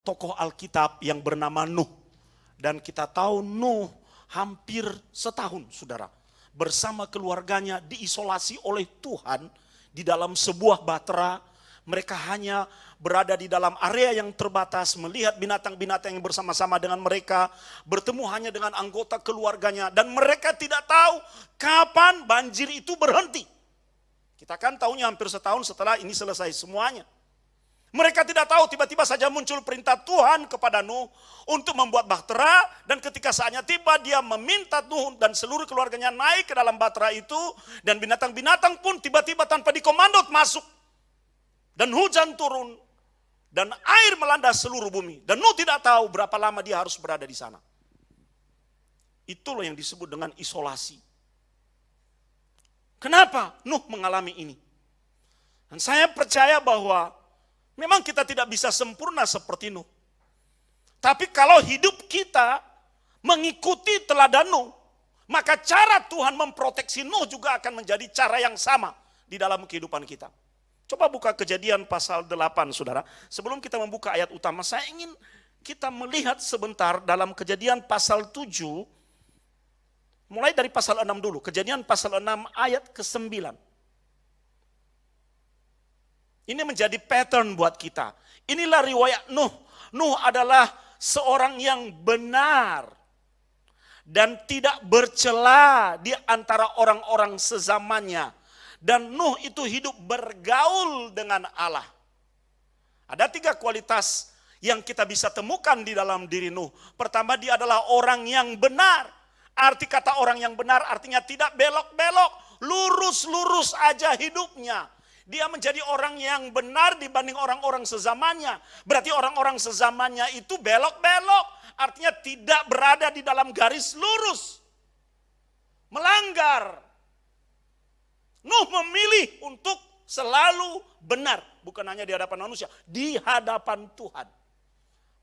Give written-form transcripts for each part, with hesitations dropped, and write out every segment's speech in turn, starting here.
tokoh Alkitab yang bernama Nuh. Dan kita tahu Nuh hampir setahun, saudara, bersama keluarganya diisolasi oleh Tuhan di dalam sebuah bahtera. Mereka hanya berada di dalam area yang terbatas, melihat binatang-binatang yang bersama-sama dengan mereka, bertemu hanya dengan anggota keluarganya, dan mereka tidak tahu kapan banjir itu berhenti. Kita kan tahunya hampir setahun setelah ini selesai semuanya. Mereka tidak tahu, tiba-tiba saja muncul perintah Tuhan kepada Nuh untuk membuat bahtera, dan ketika saatnya tiba dia meminta Nuh dan seluruh keluarganya naik ke dalam bahtera itu, dan binatang-binatang pun tiba-tiba tanpa dikomando masuk. Dan hujan turun, dan air melanda seluruh bumi. Dan Nuh tidak tahu berapa lama dia harus berada di sana. Itulah yang disebut dengan isolasi. Kenapa Nuh mengalami ini? Dan saya percaya bahwa memang kita tidak bisa sempurna seperti Nuh. Tapi kalau hidup kita mengikuti teladan Nuh, maka cara Tuhan memproteksi Nuh juga akan menjadi cara yang sama di dalam kehidupan kita. Coba buka Kejadian pasal 8, saudara. Sebelum kita membuka ayat utama, saya ingin kita melihat sebentar dalam Kejadian pasal 7, mulai dari pasal 6 dulu. Kejadian pasal 6 ayat ke-9. Ini menjadi pattern buat kita. Inilah riwayat Nuh. Nuh adalah seorang yang benar dan tidak bercela di antara orang-orang sezamannya. Dan Nuh itu hidup bergaul dengan Allah. Ada 3 kualitas yang kita bisa temukan di dalam diri Nuh. Pertama, dia adalah orang yang benar. Arti kata orang yang benar artinya tidak belok-belok, lurus-lurus aja hidupnya. Dia menjadi orang yang benar dibanding orang-orang sezamannya. Berarti orang-orang sezamannya itu belok-belok, artinya tidak berada di dalam garis lurus, melanggar. Nuh memilih untuk selalu benar, bukan hanya di hadapan manusia, di hadapan Tuhan.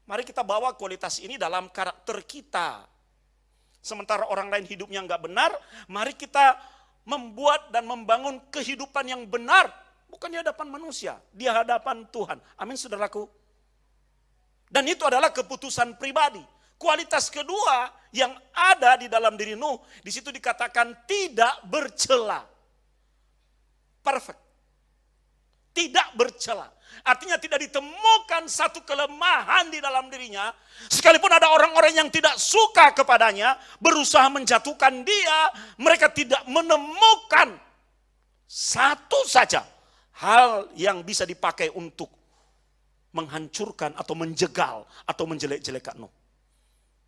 Mari kita bawa kualitas ini dalam karakter kita. Sementara orang lain hidupnya enggak benar, mari kita membuat dan membangun kehidupan yang benar, bukan di hadapan manusia, di hadapan Tuhan. Amin, saudaraku. Dan itu adalah keputusan pribadi. Kualitas kedua yang ada di dalam diri Nuh, di situ dikatakan tidak bercela. Perfect. Tidak bercela. Artinya tidak ditemukan satu kelemahan di dalam dirinya. Sekalipun ada orang-orang yang tidak suka kepadanya, berusaha menjatuhkan dia, mereka tidak menemukan satu saja hal yang bisa dipakai untuk menghancurkan atau menjegal atau menjelek-jelekan Nuh.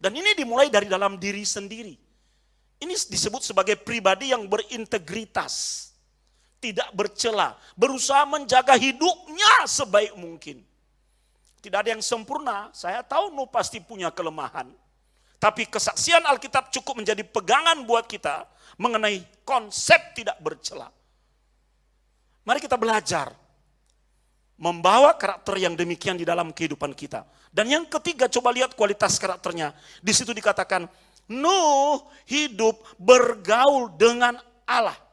Dan ini dimulai dari dalam diri sendiri. Ini disebut sebagai pribadi yang berintegritas. Tidak bercela, berusaha menjaga hidupnya sebaik mungkin. Tidak ada yang sempurna, saya tahu Nuh pasti punya kelemahan. Tapi kesaksian Alkitab cukup menjadi pegangan buat kita mengenai konsep tidak bercela. Mari kita belajar membawa karakter yang demikian di dalam kehidupan kita. Dan yang ketiga, coba lihat kualitas karakternya. Di situ dikatakan, Nuh hidup bergaul dengan Allah.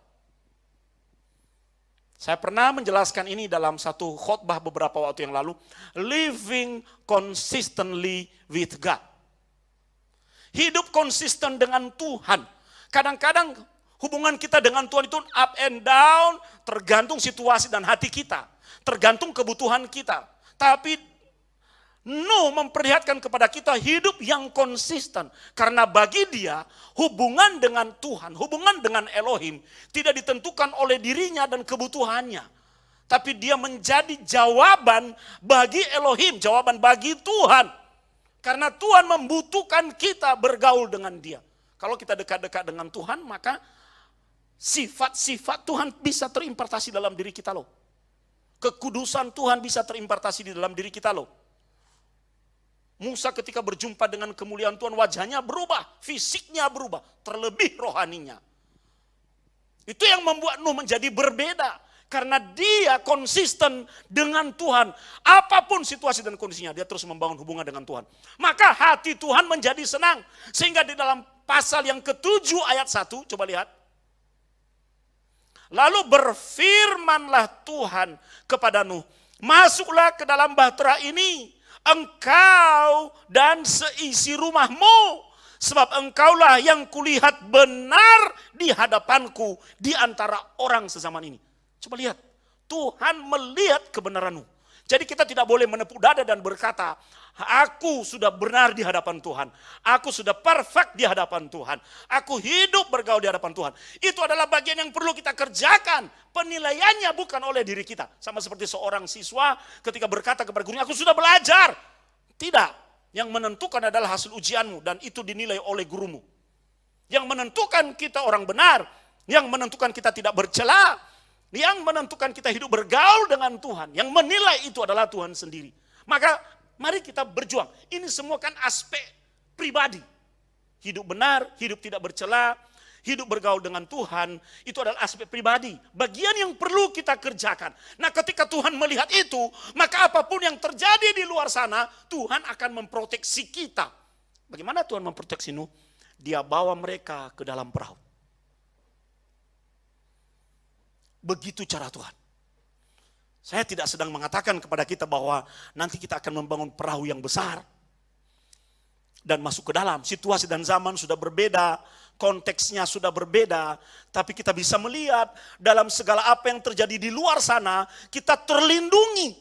Saya pernah menjelaskan ini dalam satu khotbah beberapa waktu yang lalu. Living consistently with God. Hidup konsisten dengan Tuhan. Kadang-kadang hubungan kita dengan Tuhan itu up and down, tergantung situasi dan hati kita. Tergantung kebutuhan kita. Tapi Nuh memperlihatkan kepada kita hidup yang konsisten. Karena bagi dia hubungan dengan Tuhan, hubungan dengan Elohim tidak ditentukan oleh dirinya dan kebutuhannya. Tapi dia menjadi jawaban bagi Elohim, jawaban bagi Tuhan. Karena Tuhan membutuhkan kita bergaul dengan dia. Kalau kita dekat-dekat dengan Tuhan, maka sifat-sifat Tuhan bisa terimpartasi dalam diri kita loh. Kekudusan Tuhan bisa terimpartasi di dalam diri kita loh. Musa ketika berjumpa dengan kemuliaan Tuhan, wajahnya berubah, fisiknya berubah, terlebih rohaninya. Itu yang membuat Nuh menjadi berbeda. Karena dia konsisten dengan Tuhan. Apapun situasi dan kondisinya, dia terus membangun hubungan dengan Tuhan. Maka hati Tuhan menjadi senang. Sehingga di dalam pasal yang ke-7 ayat 1, coba lihat. Lalu berfirmanlah Tuhan kepada Nuh, masuklah ke dalam bahtera ini. engkau dan seisi rumahmu, sebab engkaulah yang kulihat benar di hadapanku di antara orang sezaman ini. Coba lihat, Tuhan melihat kebenaranmu. Jadi kita tidak boleh menepuk dada dan berkata, aku sudah benar di hadapan Tuhan. Aku sudah perfect di hadapan Tuhan. Aku hidup bergaul di hadapan Tuhan. Itu adalah bagian yang perlu kita kerjakan. Penilaiannya bukan oleh diri kita. Sama seperti seorang siswa ketika berkata kepada gurunya, aku sudah belajar. Tidak. Yang menentukan adalah hasil ujianmu dan itu dinilai oleh gurumu. Yang menentukan kita orang benar. Yang menentukan kita tidak bercela. Yang menentukan kita hidup bergaul dengan Tuhan. Yang menilai itu adalah Tuhan sendiri. Maka mari kita berjuang. Ini semua kan aspek pribadi. Hidup benar, hidup tidak bercela, hidup bergaul dengan Tuhan. Itu adalah aspek pribadi. Bagian yang perlu kita kerjakan. Nah ketika Tuhan melihat itu, maka apapun yang terjadi di luar sana, Tuhan akan memproteksi kita. Bagaimana Tuhan memproteksi Nuh? Dia bawa mereka ke dalam perahu. Begitu cara Tuhan. Saya tidak sedang mengatakan kepada kita bahwa nanti kita akan membangun perahu yang besar dan masuk ke dalam. Situasi dan zaman sudah berbeda, konteksnya sudah berbeda, tapi kita bisa melihat dalam segala apa yang terjadi di luar sana, kita terlindungi.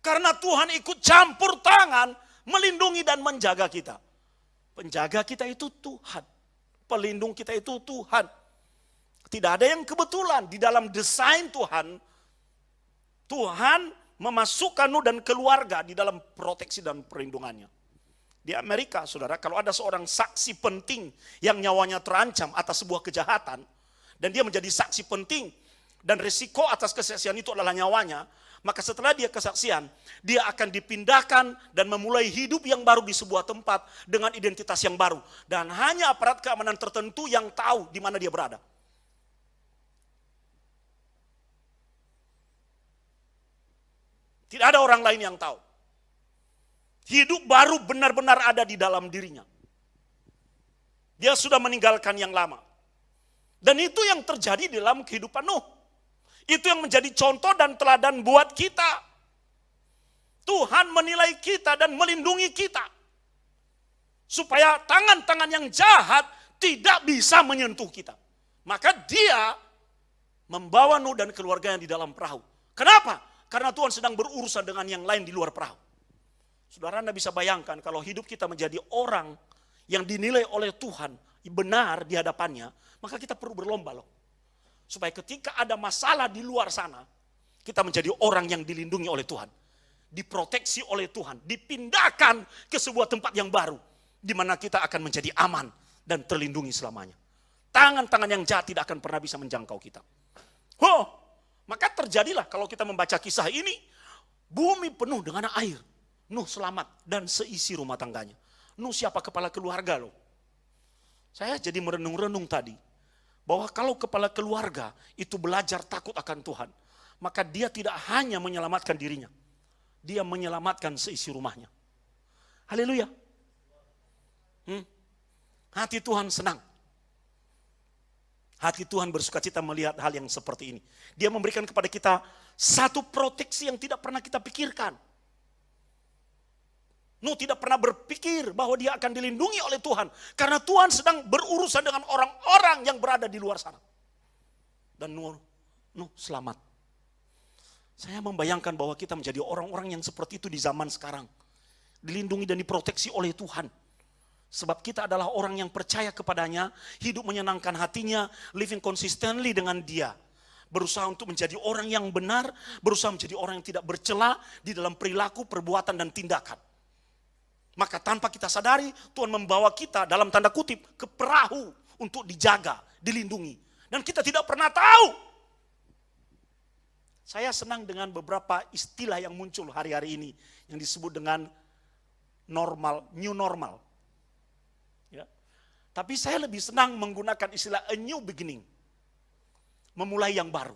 Karena Tuhan ikut campur tangan, melindungi dan menjaga kita. Penjaga kita itu Tuhan, pelindung kita itu Tuhan. Tidak ada yang kebetulan di dalam desain Tuhan. Tuhan memasukkan Nuh dan keluarga di dalam proteksi dan perlindungannya. Di Amerika, saudara, kalau ada seorang saksi penting yang nyawanya terancam atas sebuah kejahatan, dan dia menjadi saksi penting, dan risiko atas kesaksian itu adalah nyawanya, maka setelah dia kesaksian, dia akan dipindahkan dan memulai hidup yang baru di sebuah tempat dengan identitas yang baru. Dan hanya aparat keamanan tertentu yang tahu di mana dia berada. Tidak ada orang lain yang tahu. Hidup baru benar-benar ada di dalam dirinya. Dia sudah meninggalkan yang lama. Dan itu yang terjadi di dalam kehidupan Nuh. Itu yang menjadi contoh dan teladan buat kita. Tuhan menilai kita dan melindungi kita. Supaya tangan-tangan yang jahat tidak bisa menyentuh kita. Maka dia membawa Nuh dan keluarganya di dalam perahu. Kenapa? Karena Tuhan sedang berurusan dengan yang lain di luar perahu. Saudara, Anda bisa bayangkan kalau hidup kita menjadi orang yang dinilai oleh Tuhan benar di hadapannya, maka kita perlu berlomba loh. Supaya ketika ada masalah di luar sana, kita menjadi orang yang dilindungi oleh Tuhan. Diproteksi oleh Tuhan, dipindahkan ke sebuah tempat yang baru, di mana kita akan menjadi aman dan terlindungi selamanya. Tangan-tangan yang jahat tidak akan pernah bisa menjangkau kita. Maka terjadilah kalau kita membaca kisah ini, bumi penuh dengan air. Nuh selamat dan seisi rumah tangganya. Nuh siapa? Kepala keluarga loh. Saya jadi merenung-renung tadi, bahwa kalau kepala keluarga itu belajar takut akan Tuhan, maka dia tidak hanya menyelamatkan dirinya, dia menyelamatkan seisi rumahnya. Haleluya. Hati Tuhan senang. Hati Tuhan bersuka cita melihat hal yang seperti ini. Dia memberikan kepada kita satu proteksi yang tidak pernah kita pikirkan. Nuh tidak pernah berpikir bahwa dia akan dilindungi oleh Tuhan. Karena Tuhan sedang berurusan dengan orang-orang yang berada di luar sana. Dan Nuh selamat. Saya membayangkan bahwa kita menjadi orang-orang yang seperti itu di zaman sekarang. Dilindungi dan diproteksi oleh Tuhan. Sebab kita adalah orang yang percaya kepadanya, hidup menyenangkan hatinya, living consistently dengan dia. Berusaha untuk menjadi orang yang benar, berusaha menjadi orang yang tidak bercela di dalam perilaku, perbuatan, dan tindakan. Maka tanpa kita sadari, Tuhan membawa kita dalam tanda kutip ke perahu untuk dijaga, dilindungi. Dan kita tidak pernah tahu. Saya senang dengan beberapa istilah yang muncul hari-hari ini, yang disebut dengan normal, new normal. Tapi saya lebih senang menggunakan istilah a new beginning. Memulai yang baru.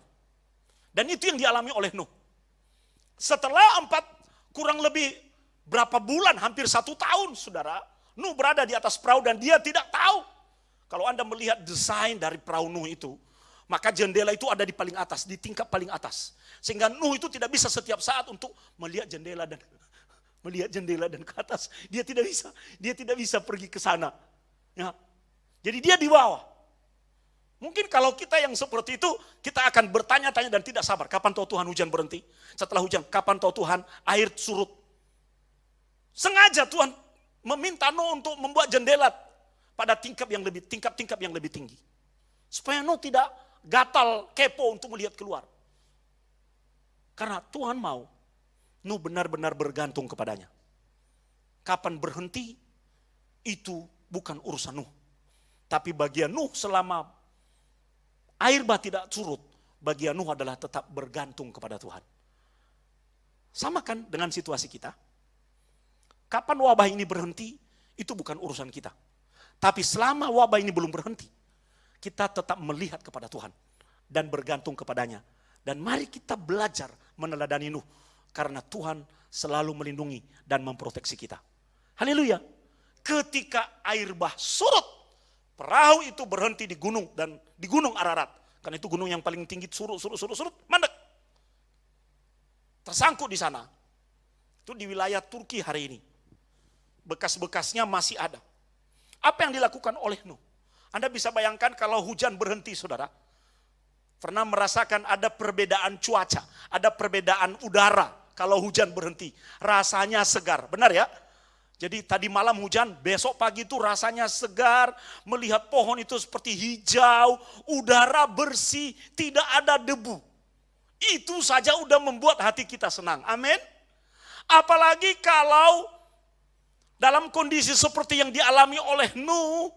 Dan itu yang dialami oleh Nuh. Setelah kurang lebih berapa bulan, hampir 1 tahun saudara, Nuh berada di atas perahu dan dia tidak tahu. Kalau Anda melihat desain dari perahu Nuh itu, maka jendela itu ada di paling atas, di tingkat paling atas. Sehingga Nuh itu tidak bisa setiap saat untuk melihat jendela dan melihat jendela dan ke atas. Dia tidak bisa pergi ke sana. Ya. Jadi dia di bawah. Mungkin kalau kita yang seperti itu, kita akan bertanya-tanya dan tidak sabar. Kapan tahu Tuhan hujan berhenti? Setelah hujan, kapan tahu Tuhan air surut? Sengaja Tuhan meminta Nuh untuk membuat jendela pada tingkap yang lebih tinggi. Supaya Nuh tidak gatal, kepo untuk melihat keluar. Karena Tuhan mau Nuh benar-benar bergantung kepadanya. Kapan berhenti, itu bukan urusan Nuh. Tapi bagian Nuh selama air bah tidak surut, bagian Nuh adalah tetap bergantung kepada Tuhan. Sama kan dengan situasi kita. Kapan wabah ini berhenti, itu bukan urusan kita. Tapi selama wabah ini belum berhenti, kita tetap melihat kepada Tuhan dan bergantung kepadanya. Dan mari kita belajar meneladani Nuh, karena Tuhan selalu melindungi dan memproteksi kita. Haleluya. Ketika air bah surut, perahu itu berhenti di gunung dan di gunung Ararat. Karena itu gunung yang paling tinggi, surut, mandek. Tersangkut di sana. Itu di wilayah Turki hari ini. Bekas-bekasnya masih ada. Apa yang dilakukan oleh Nuh? Anda bisa bayangkan kalau hujan berhenti, saudara. Pernah merasakan ada perbedaan cuaca, ada perbedaan udara kalau hujan berhenti. Rasanya segar, benar ya? Jadi tadi malam hujan, besok pagi itu rasanya segar, melihat pohon itu seperti hijau, udara bersih, tidak ada debu. Itu saja udah membuat hati kita senang, amin. Apalagi kalau dalam kondisi seperti yang dialami oleh Nuh,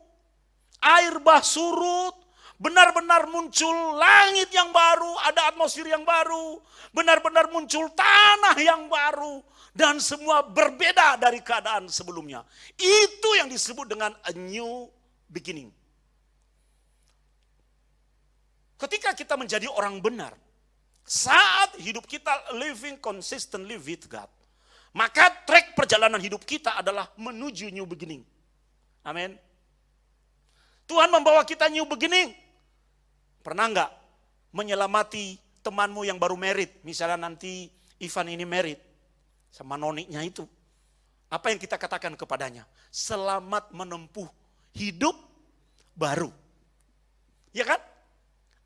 air bah surut, benar-benar muncul langit yang baru, ada atmosfer yang baru, benar-benar muncul tanah yang baru, dan semua berbeda dari keadaan sebelumnya. Itu yang disebut dengan a new beginning. Ketika kita menjadi orang benar, saat hidup kita living consistently with God, maka track perjalanan hidup kita adalah menuju new beginning. Amin. Tuhan membawa kita new beginning. Pernah enggak menyelamati temanmu yang baru married? Misalnya nanti Ivan ini married sama noniknya itu. Apa yang kita katakan kepadanya? Selamat menempuh hidup baru. Ya kan?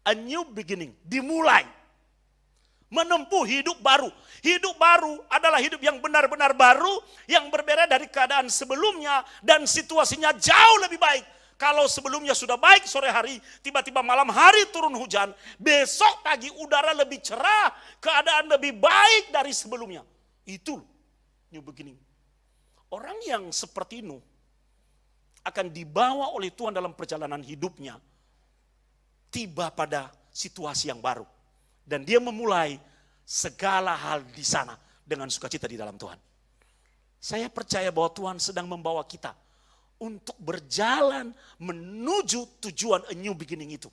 A new beginning, dimulai. Menempuh hidup baru. Hidup baru adalah hidup yang benar-benar baru, yang berbeda dari keadaan sebelumnya dan situasinya jauh lebih baik. Kalau sebelumnya sudah baik sore hari, tiba-tiba malam hari turun hujan, besok pagi udara lebih cerah, keadaan lebih baik dari sebelumnya. Itu new beginning. Orang yang seperti Nuh akan dibawa oleh Tuhan dalam perjalanan hidupnya, tiba pada situasi yang baru. Dan dia memulai segala hal di sana dengan sukacita di dalam Tuhan. Saya percaya bahwa Tuhan sedang membawa kita untuk berjalan menuju tujuan a new beginning itu.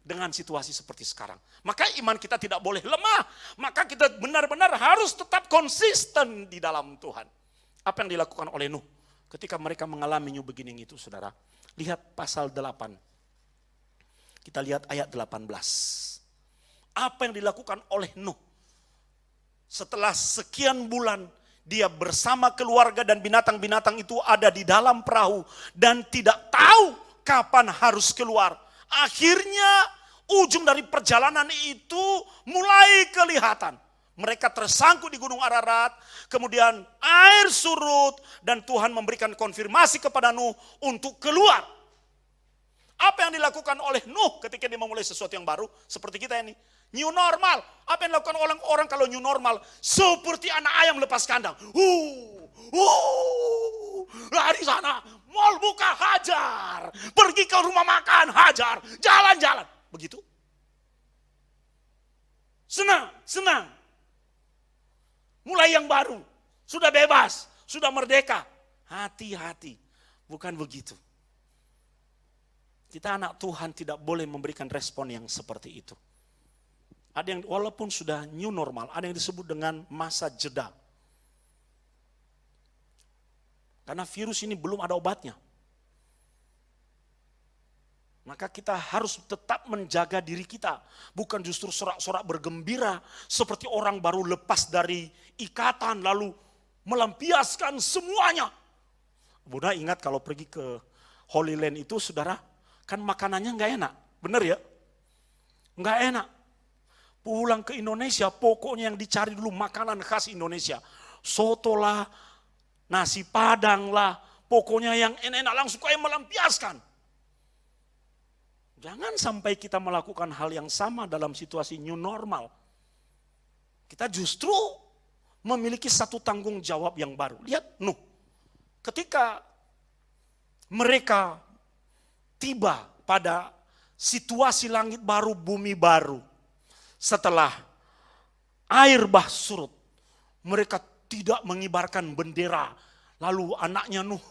Dengan situasi seperti sekarang. Maka iman kita tidak boleh lemah. Maka kita benar-benar harus tetap konsisten di dalam Tuhan. Apa yang dilakukan oleh Nuh ketika mereka mengalami new beginning itu, saudara? Lihat pasal 8. Kita lihat ayat 18. Apa yang dilakukan oleh Nuh? Setelah sekian bulan dia bersama keluarga dan binatang-binatang itu ada di dalam perahu dan tidak tahu kapan harus keluar. Akhirnya ujung dari perjalanan itu mulai kelihatan. Mereka tersangkut di Gunung Ararat, kemudian air surut dan Tuhan memberikan konfirmasi kepada Nuh untuk keluar. Apa yang dilakukan oleh Nuh ketika dia memulai sesuatu yang baru seperti kita ini? New normal. Apa yang dilakukan orang kalau new normal? Seperti anak ayam lepas kandang. Lari sana, mall buka, hajar. Pergi ke rumah makan, hajar. Jalan-jalan. Begitu. Senang. Mulai yang baru. Sudah bebas, sudah merdeka. Hati-hati. Bukan begitu. Kita anak Tuhan tidak boleh memberikan respon yang seperti itu. Ada yang walaupun sudah new normal, ada yang disebut dengan masa jeda. Karena virus ini belum ada obatnya. Maka kita harus tetap menjaga diri kita. Bukan justru sorak-sorak bergembira seperti orang baru lepas dari ikatan lalu melampiaskan semuanya. Bunda ingat kalau pergi ke Holy Land itu saudara, kan makanannya nggak enak, bener ya? Nggak enak. Pulang ke Indonesia, pokoknya yang dicari dulu makanan khas Indonesia. Soto lah, nasi padang lah, pokoknya yang enak-enak langsung kayak melampiaskan. Jangan sampai kita melakukan hal yang sama dalam situasi new normal. Kita justru memiliki satu tanggung jawab yang baru. Lihat Nuh, ketika mereka tiba pada situasi langit baru, bumi baru, setelah air bah surut, mereka tidak mengibarkan bendera. Lalu anaknya Nuh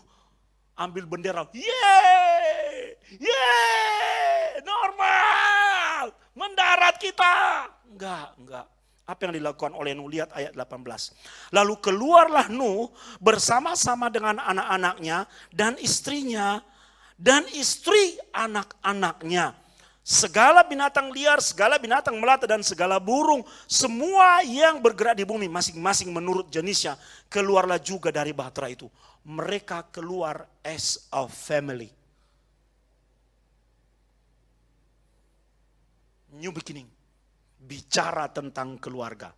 ambil bendera, yeay, yeay, normal, mendarat kita. Enggak. Apa yang dilakukan oleh Nuh? Lihat ayat 18. Lalu keluarlah Nuh bersama-sama dengan anak-anaknya dan istrinya dan istri anak-anaknya. Segala binatang liar, segala binatang melata dan segala burung, semua yang bergerak di bumi masing-masing menurut jenisnya, keluarlah juga dari bahtera itu. Mereka keluar as a family. New beginning. Bicara tentang keluarga.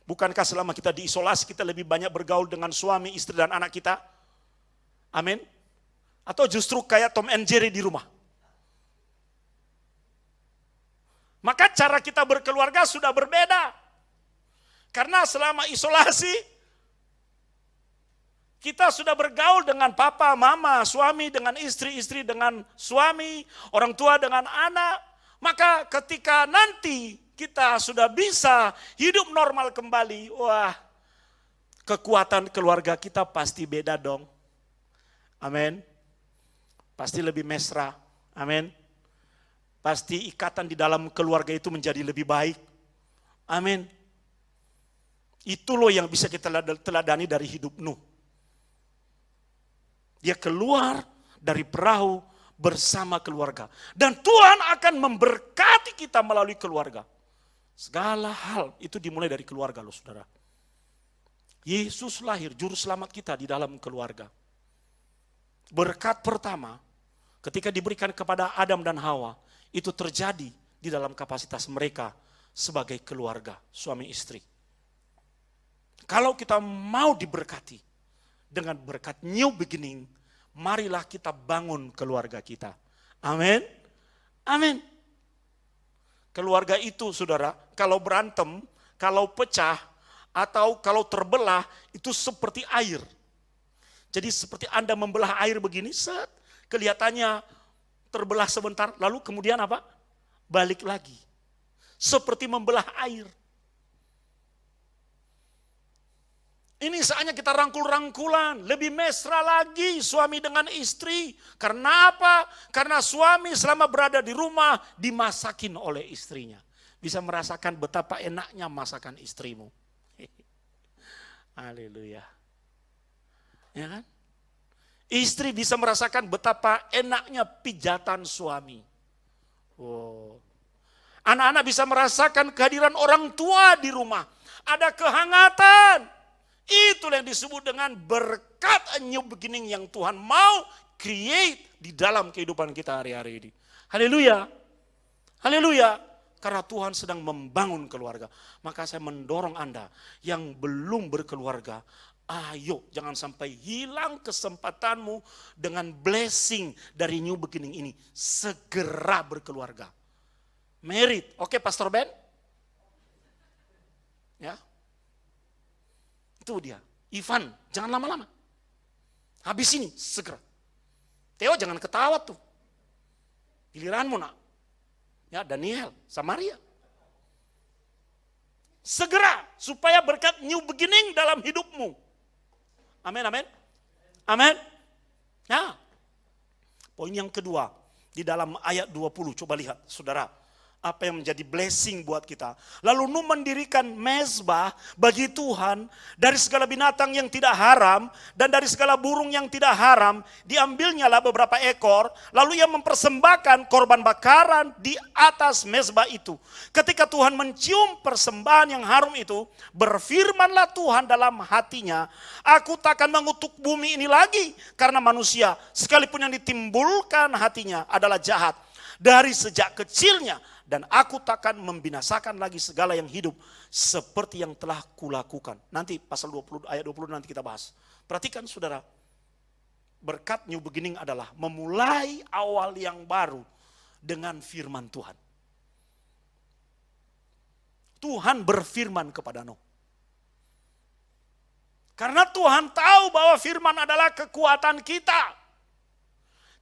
Bukankah selama kita diisolasi kita lebih banyak bergaul dengan suami, istri dan anak kita? Amin. Atau justru kayak Tom and Jerry di rumah? Maka cara kita berkeluarga sudah berbeda. Karena selama isolasi, kita sudah bergaul dengan papa, mama, suami dengan istri, istri dengan suami, orang tua dengan anak. Maka ketika nanti kita sudah bisa hidup normal kembali, wah, kekuatan keluarga kita pasti beda dong. Amin. Pasti lebih mesra. Amin. Pasti ikatan di dalam keluarga itu menjadi lebih baik. Amin. Itu loh yang bisa kita teladani dari hidup Nuh. Dia keluar dari perahu bersama keluarga. Dan Tuhan akan memberkati kita melalui keluarga. Segala hal itu dimulai dari keluarga loh saudara. Yesus lahir, juru selamat kita di dalam keluarga. Berkat pertama ketika diberikan kepada Adam dan Hawa, itu terjadi di dalam kapasitas mereka sebagai keluarga, suami istri. Kalau kita mau diberkati dengan berkat new beginning, marilah kita bangun keluarga kita. Amin. Amin. Keluarga itu saudara, kalau berantem, kalau pecah, atau kalau terbelah, itu seperti air. Jadi seperti Anda membelah air begini, set, kelihatannya terbelah sebentar, lalu kemudian apa? Balik lagi. Seperti membelah air. Ini saatnya kita rangkul-rangkulan, lebih mesra lagi suami dengan istri. Karena apa? Karena suami selama berada di rumah dimasakin oleh istrinya. Bisa merasakan betapa enaknya masakan istrimu. Haleluya. Ya kan? Istri bisa merasakan betapa enaknya pijatan suami. Oh. Anak-anak bisa merasakan kehadiran orang tua di rumah. Ada kehangatan. Itulah yang disebut dengan berkat new beginning yang Tuhan mau create di dalam kehidupan kita hari-hari ini. Haleluya. Haleluya. Karena Tuhan sedang membangun keluarga. Maka saya mendorong Anda yang belum berkeluarga, ayo jangan sampai hilang kesempatanmu dengan blessing dari new beginning ini. Segera berkeluarga. Merit. Oke Pastor Ben? Ya. Itu dia. Ivan, jangan lama-lama. Habis ini, segera. Theo jangan ketawa tuh. Giliranmu nak. Ya, Daniel, Samaria. Segera, supaya berkat new beginning dalam hidupmu. Amin, amin. Amin. Nah, poin yang kedua. Di dalam ayat 20, coba lihat saudara. apa yang menjadi blessing buat kita. Lalu Nuh mendirikan mezbah bagi Tuhan dari segala binatang yang tidak haram dan dari segala burung yang tidak haram. Diambilnya lah beberapa ekor, lalu ia mempersembahkan korban bakaran di atas mezbah itu. Ketika Tuhan mencium persembahan yang harum itu, berfirmanlah Tuhan dalam hatinya, aku takkan mengutuk bumi ini lagi karena manusia, sekalipun yang ditimbulkan hatinya adalah jahat dari sejak kecilnya. Dan aku takkan membinasakan lagi segala yang hidup seperti yang telah kulakukan. Nanti pasal 20 ayat 20 nanti kita bahas. Perhatikan saudara, berkat new beginning adalah memulai awal yang baru dengan firman Tuhan. Tuhan berfirman kepada Nuh. Karena Tuhan tahu bahwa firman adalah kekuatan kita.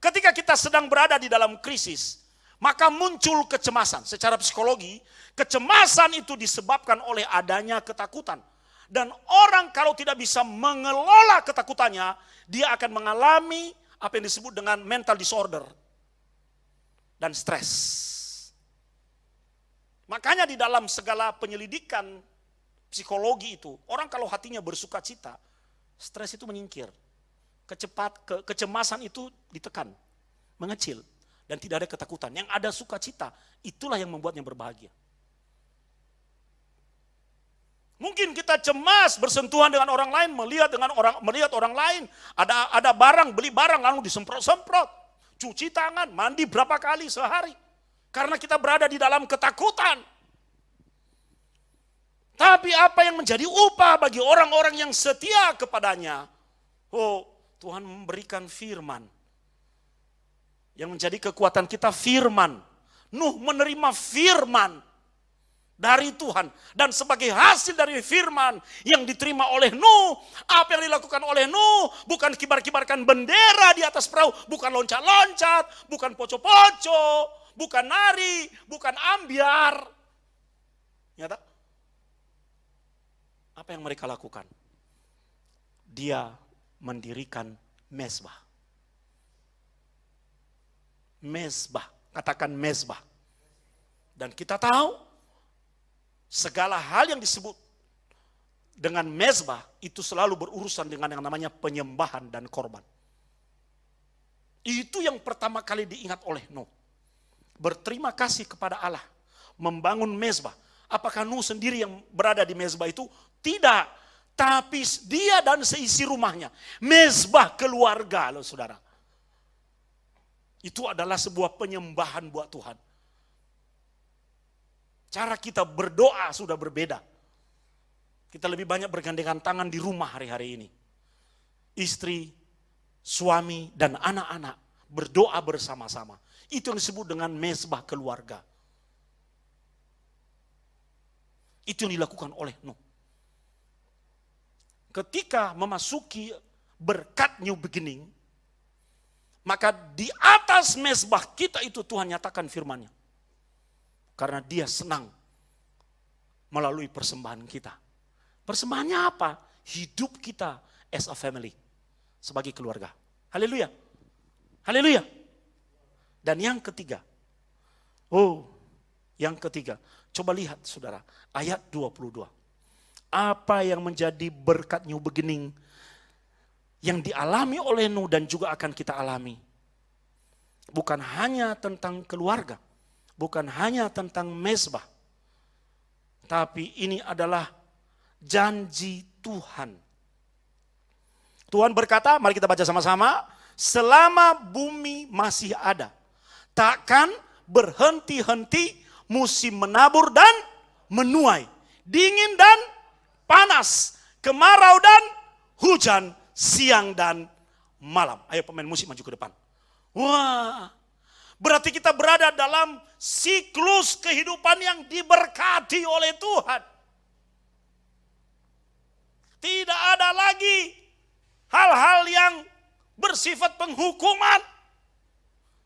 Ketika kita sedang berada di dalam krisis, maka muncul kecemasan. Secara psikologi, kecemasan itu disebabkan oleh adanya ketakutan. Dan orang kalau tidak bisa mengelola ketakutannya, dia akan mengalami apa yang disebut dengan mental disorder dan stres. Makanya di dalam segala penyelidikan psikologi itu, orang kalau hatinya bersuka cita, stres itu menyingkir. Kecemasan itu ditekan, mengecil. Dan tidak ada ketakutan. Yang ada sukacita, itulah yang membuatnya berbahagia. Mungkin kita cemas bersentuhan dengan orang lain, melihat orang lain, ada barang, beli barang lalu disemprot-semprot, cuci tangan, mandi berapa kali sehari. Karena kita berada di dalam ketakutan. Tapi apa yang menjadi upah bagi orang-orang yang setia kepadanya? Oh, Tuhan memberikan firman. Yang menjadi kekuatan kita firman. Nuh menerima firman dari Tuhan. Dan sebagai hasil dari firman yang diterima oleh Nuh, apa yang dilakukan oleh Nuh, bukan kibar-kibarkan bendera di atas perahu, bukan loncat-loncat, bukan poco-poco, bukan nari, bukan ambiar. Nyata? Apa yang mereka lakukan? Dia mendirikan mezbah. Mezbah, katakan mezbah. Dan kita tahu segala hal yang disebut dengan mezbah itu selalu berurusan dengan yang namanya penyembahan dan korban. Itu yang pertama kali diingat oleh Nuh. Berterima kasih kepada Allah, membangun mezbah. Apakah Nuh sendiri yang berada di mezbah itu? Tidak, tapi dia dan seisi rumahnya. Mezbah keluarga loh saudara. Itu adalah sebuah penyembahan buat Tuhan. Cara kita berdoa sudah berbeda. Kita lebih banyak bergandengan tangan di rumah hari-hari ini. Istri, suami, dan anak-anak berdoa bersama-sama. Itu yang disebut dengan mezbah keluarga. Itu yang dilakukan oleh Nuh. Ketika memasuki berkat new beginning, maka di atas mezbah kita itu Tuhan nyatakan firman-Nya. Karena dia senang melalui persembahan kita. Persembahannya apa? Hidup kita as a family. Sebagai keluarga. Haleluya. Haleluya. Dan yang ketiga. Yang ketiga. Coba lihat saudara. Ayat 22. Apa yang menjadi berkat new beginning yang dialami oleh Nuh dan juga akan kita alami. Bukan hanya tentang keluarga, bukan hanya tentang mezbah, tapi ini adalah janji Tuhan. Tuhan berkata, mari kita baca sama-sama, selama bumi masih ada, takkan berhenti-henti musim menabur dan menuai, dingin dan panas, kemarau dan hujan, siang dan malam. Ayo pemain musik maju ke depan. Wah, berarti kita berada dalam siklus kehidupan yang diberkati oleh Tuhan. Tidak ada lagi hal-hal yang bersifat penghukuman.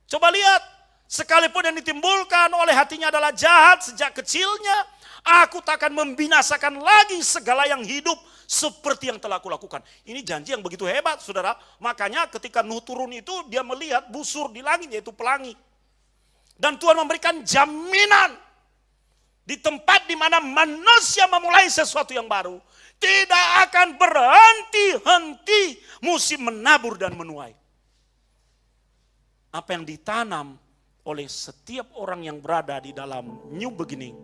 Coba lihat, sekalipun yang ditimbulkan oleh hatinya adalah jahat sejak kecilnya, aku takkan membinasakan lagi segala yang hidup seperti yang telah kulakukan. Ini janji yang begitu hebat, saudara. Makanya ketika Nuh turun itu, dia melihat busur di langit, yaitu pelangi. Dan Tuhan memberikan jaminan di tempat di mana manusia memulai sesuatu yang baru, tidak akan berhenti-henti musim menabur dan menuai. Apa yang ditanam oleh setiap orang yang berada di dalam new beginning,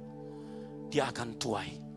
dia akan tuai.